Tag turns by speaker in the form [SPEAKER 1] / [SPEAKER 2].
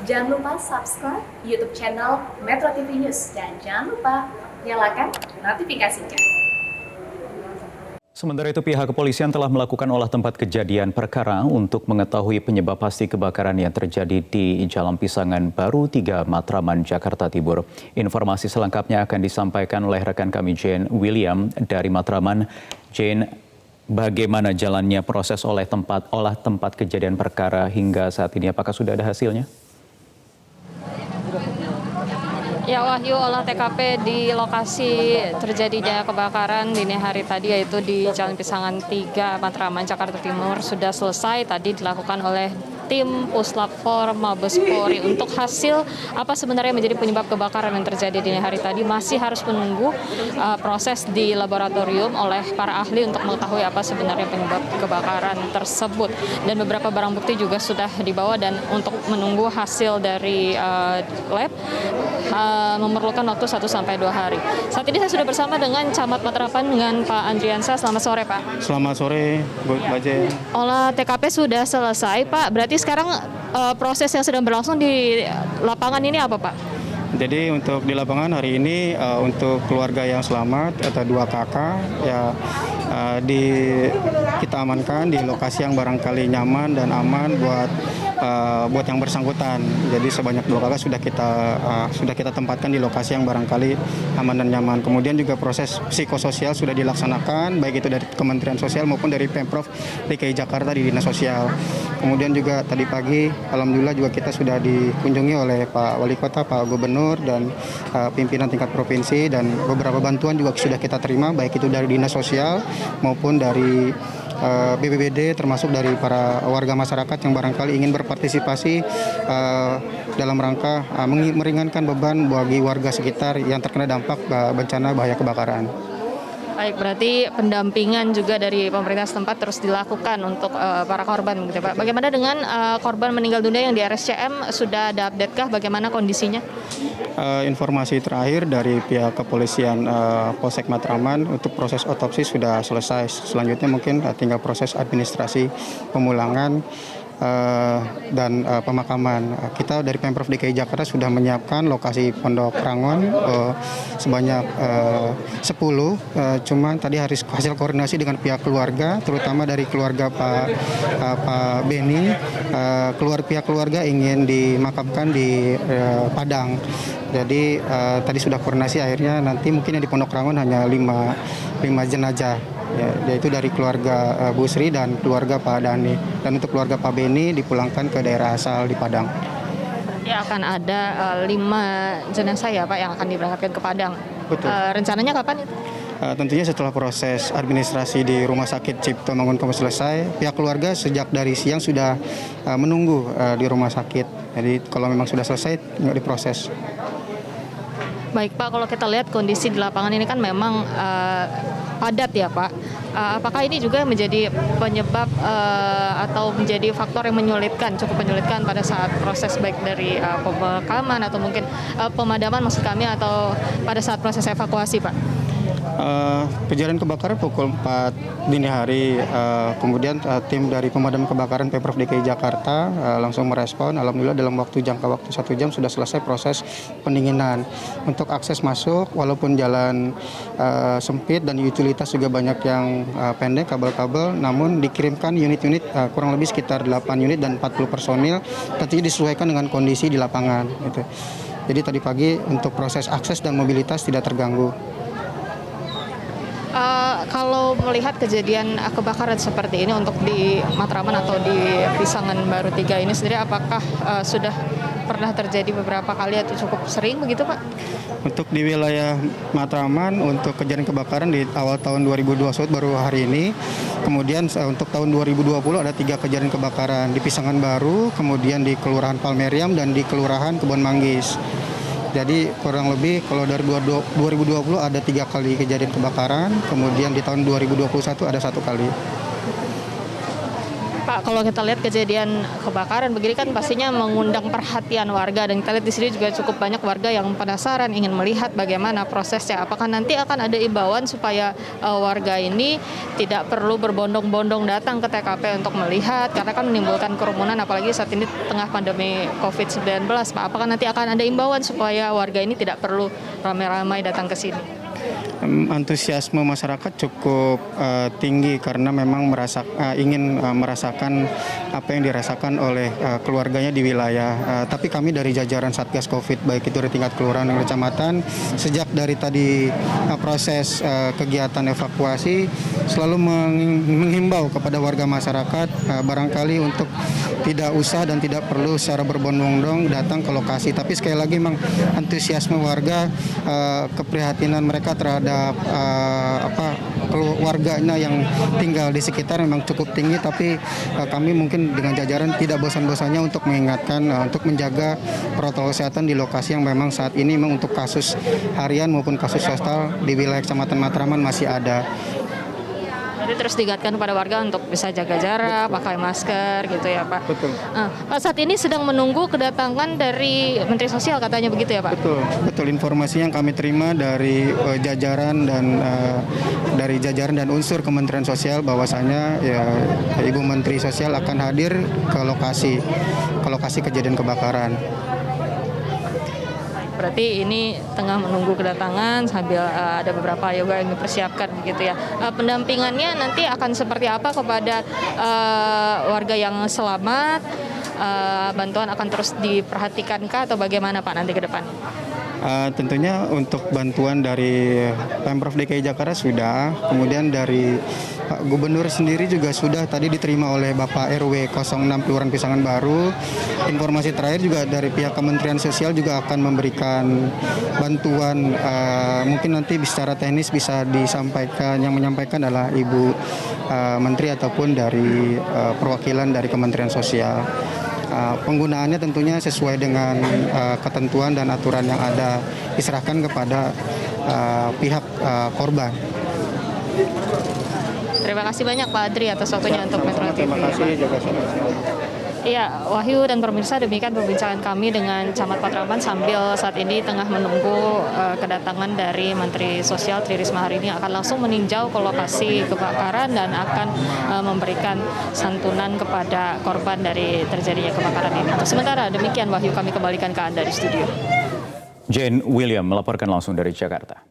[SPEAKER 1] Jangan lupa subscribe YouTube channel Metro TV News dan jangan lupa nyalakan notifikasinya.
[SPEAKER 2] Sementara itu, pihak kepolisian telah melakukan olah tempat kejadian perkara untuk mengetahui penyebab pasti kebakaran yang terjadi di Jalan Pisangan Baru 3, Matraman, Jakarta Timur. Informasi selengkapnya akan disampaikan oleh rekan kami Jane William dari Matraman. Jane, bagaimana jalannya proses olah tempat kejadian perkara hingga saat ini? Apakah sudah ada hasilnya?
[SPEAKER 3] Ya Wahyu, olah TKP di lokasi terjadinya kebakaran dini hari tadi yaitu di Jalan Pisangan 3, Matraman, Jakarta Timur sudah selesai tadi dilakukan oleh tim Puslap 4 Mabes Polri. Untuk hasil apa sebenarnya menjadi penyebab kebakaran yang terjadi dini hari tadi masih harus menunggu proses di laboratorium oleh para ahli untuk mengetahui apa sebenarnya penyebab kebakaran tersebut. Dan beberapa barang bukti juga sudah dibawa dan untuk menunggu hasil dari lab memerlukan waktu 1-2 hari. Saat ini saya sudah bersama dengan Camat Matraman dengan Pak Andriansa. Selamat sore, Pak.
[SPEAKER 4] Selamat sore, Bu Baje.
[SPEAKER 3] Olah TKP sudah selesai, Pak. Berarti sekarang proses yang sedang berlangsung di lapangan ini apa, Pak?
[SPEAKER 4] Jadi untuk di lapangan hari ini untuk keluarga yang selamat atau 2 kakak ya kita amankan di lokasi yang barangkali nyaman dan aman buat yang bersangkutan. Jadi sebanyak 2 kakak sudah kita tempatkan di lokasi yang barangkali aman dan nyaman. Kemudian juga proses psikososial sudah dilaksanakan baik itu dari Kementerian Sosial maupun dari Pemprov DKI Jakarta di Dinas Sosial. Kemudian juga tadi pagi alhamdulillah juga kita sudah dikunjungi oleh Pak Wali Kota, Pak Gubernur dan pimpinan tingkat provinsi, dan beberapa bantuan juga sudah kita terima baik itu dari Dinas Sosial maupun dari BPBD, termasuk dari para warga masyarakat yang barangkali ingin berpartisipasi dalam rangka meringankan beban bagi warga sekitar yang terkena dampak bencana bahaya kebakaran.
[SPEAKER 3] Baik, berarti pendampingan juga dari pemerintah setempat terus dilakukan untuk para korban, begitu, Pak. Bagaimana dengan korban meninggal dunia yang di RSCM? Sudah ada update-kah bagaimana kondisinya?
[SPEAKER 4] Informasi terakhir dari pihak kepolisian Polsek Matraman untuk proses otopsi sudah selesai. Selanjutnya mungkin tinggal proses administrasi pemulangan dan pemakaman. Kita dari Pemprov DKI Jakarta sudah menyiapkan lokasi Pondok Rangon sebanyak 10. Cuman tadi harus hasil koordinasi dengan pihak keluarga, terutama dari keluarga Pak Beni. Pihak keluarga ingin dimakamkan di Padang. Jadi tadi sudah koordinasi, akhirnya nanti mungkin yang di Pondok Rangon hanya 5 jenazah. Ya, yaitu dari keluarga Bu Sri dan keluarga Pak Dani. Dan untuk keluarga Pak Beni dipulangkan ke daerah asal di Padang.
[SPEAKER 3] Ya, akan ada 5 jenazah ya, Pak, yang akan diberangkatkan ke Padang.
[SPEAKER 4] Betul.
[SPEAKER 3] Rencananya kapan itu?
[SPEAKER 4] Tentunya setelah proses administrasi di Rumah Sakit Cipto Mangunkusumo selesai, pihak keluarga sejak dari siang sudah menunggu di rumah sakit. Jadi kalau memang sudah selesai, tinggal diproses.
[SPEAKER 3] Baik, Pak, kalau kita lihat kondisi di lapangan ini kan memang padat ya, Pak. Apakah ini juga menjadi penyebab atau menjadi faktor yang cukup menyulitkan pada saat proses baik dari pemakaman atau mungkin pemadaman maksud kami, atau pada saat proses evakuasi, Pak?
[SPEAKER 4] Kejadian kebakaran pukul 4 dini hari, kemudian tim dari pemadam kebakaran Pemprov DKI Jakarta langsung merespon. Alhamdulillah dalam jangka waktu 1 jam sudah selesai proses pendinginan. Untuk akses masuk, walaupun jalan sempit dan utilitas juga banyak yang pendek, kabel-kabel, namun dikirimkan unit-unit kurang lebih sekitar 8 unit dan 40 personil, tentunya disesuaikan dengan kondisi di lapangan. Gitu. Jadi tadi pagi untuk proses akses dan mobilitas tidak terganggu.
[SPEAKER 3] Kalau melihat kejadian kebakaran seperti ini untuk di Matraman atau di Pisangan Baru 3 ini sendiri, apakah sudah pernah terjadi beberapa kali atau cukup sering begitu, Pak?
[SPEAKER 4] Untuk di wilayah Matraman, untuk kejadian kebakaran di awal tahun 2021 baru hari ini. Kemudian untuk tahun 2020 ada 3 kejadian kebakaran di Pisangan Baru, kemudian di Kelurahan Palmeriam dan di Kelurahan Kebon Manggis. Jadi kurang lebih kalau dari 2020 ada 3 kali kejadian kebakaran, kemudian di tahun 2021 ada 1 kali.
[SPEAKER 3] Pak, kalau kita lihat kejadian kebakaran begini kan pastinya mengundang perhatian warga, dan kita lihat di sini juga cukup banyak warga yang penasaran ingin melihat bagaimana prosesnya. Apakah nanti akan ada imbauan supaya warga ini tidak perlu berbondong-bondong datang ke TKP untuk melihat, karena kan menimbulkan kerumunan apalagi saat ini tengah pandemi COVID-19, Pak. Apakah nanti akan ada imbauan supaya warga ini tidak perlu ramai-ramai datang ke sini?
[SPEAKER 4] Antusiasme masyarakat cukup tinggi karena memang ingin merasakan apa yang dirasakan oleh keluarganya di wilayah. Tapi kami dari jajaran Satgas Covid, baik itu dari tingkat kelurahan dan kecamatan, sejak dari tadi proses kegiatan evakuasi selalu menghimbau kepada warga masyarakat barangkali untuk tidak usah dan tidak perlu secara berbondong-bondong datang ke lokasi. Tapi sekali lagi memang antusiasme warga, keprihatinan mereka terhadap keluarganya yang tinggal di sekitar memang cukup tinggi, tapi kami mungkin dengan jajaran tidak bosan-bosannya untuk mengingatkan untuk menjaga protokol kesehatan di lokasi yang memang saat ini memang untuk kasus harian maupun kasus sosial di wilayah Kecamatan Matraman masih ada.
[SPEAKER 3] Jadi terus diingatkan kepada warga untuk bisa jaga jarak, pakai masker gitu ya Pak.
[SPEAKER 4] Betul.
[SPEAKER 3] Pak, saat ini sedang menunggu kedatangan dari Menteri Sosial katanya begitu ya Pak?
[SPEAKER 4] Betul. Informasi yang kami terima dari jajaran dan unsur Kementerian Sosial bahwasanya ya Ibu Menteri Sosial akan hadir ke lokasi kejadian kebakaran.
[SPEAKER 3] Berarti ini tengah menunggu kedatangan sambil ada beberapa yoga yang dipersiapkan begitu ya. Pendampingannya nanti akan seperti apa kepada warga yang selamat? Bantuan akan terus diperhatikankah atau bagaimana Pak nanti ke depan?
[SPEAKER 4] Tentunya untuk bantuan dari Pemprov DKI Jakarta sudah, kemudian dari Pak Gubernur sendiri juga sudah tadi diterima oleh Bapak RW 06 Kelurahan Pisangan Baru. Informasi terakhir juga dari pihak Kementerian Sosial juga akan memberikan bantuan, mungkin nanti secara teknis bisa disampaikan, yang menyampaikan adalah Ibu Menteri ataupun dari perwakilan dari Kementerian Sosial. Penggunaannya tentunya sesuai dengan ketentuan dan aturan yang ada, diserahkan kepada pihak korban.
[SPEAKER 3] Terima kasih banyak Pak Adri atas waktunya untuk Metro TV.
[SPEAKER 4] Terima kasih juga.
[SPEAKER 3] Iya, Wahyu dan pemirsa, demikian perbincangan kami dengan Camat Matraman sambil saat ini tengah menunggu kedatangan dari Menteri Sosial Tri Risma hari ini akan langsung meninjau ke lokasi kebakaran dan akan memberikan santunan kepada korban dari terjadinya kebakaran ini. Untuk sementara demikian Wahyu, kami kembalikan ke Anda di studio.
[SPEAKER 2] Jane William melaporkan langsung dari Jakarta.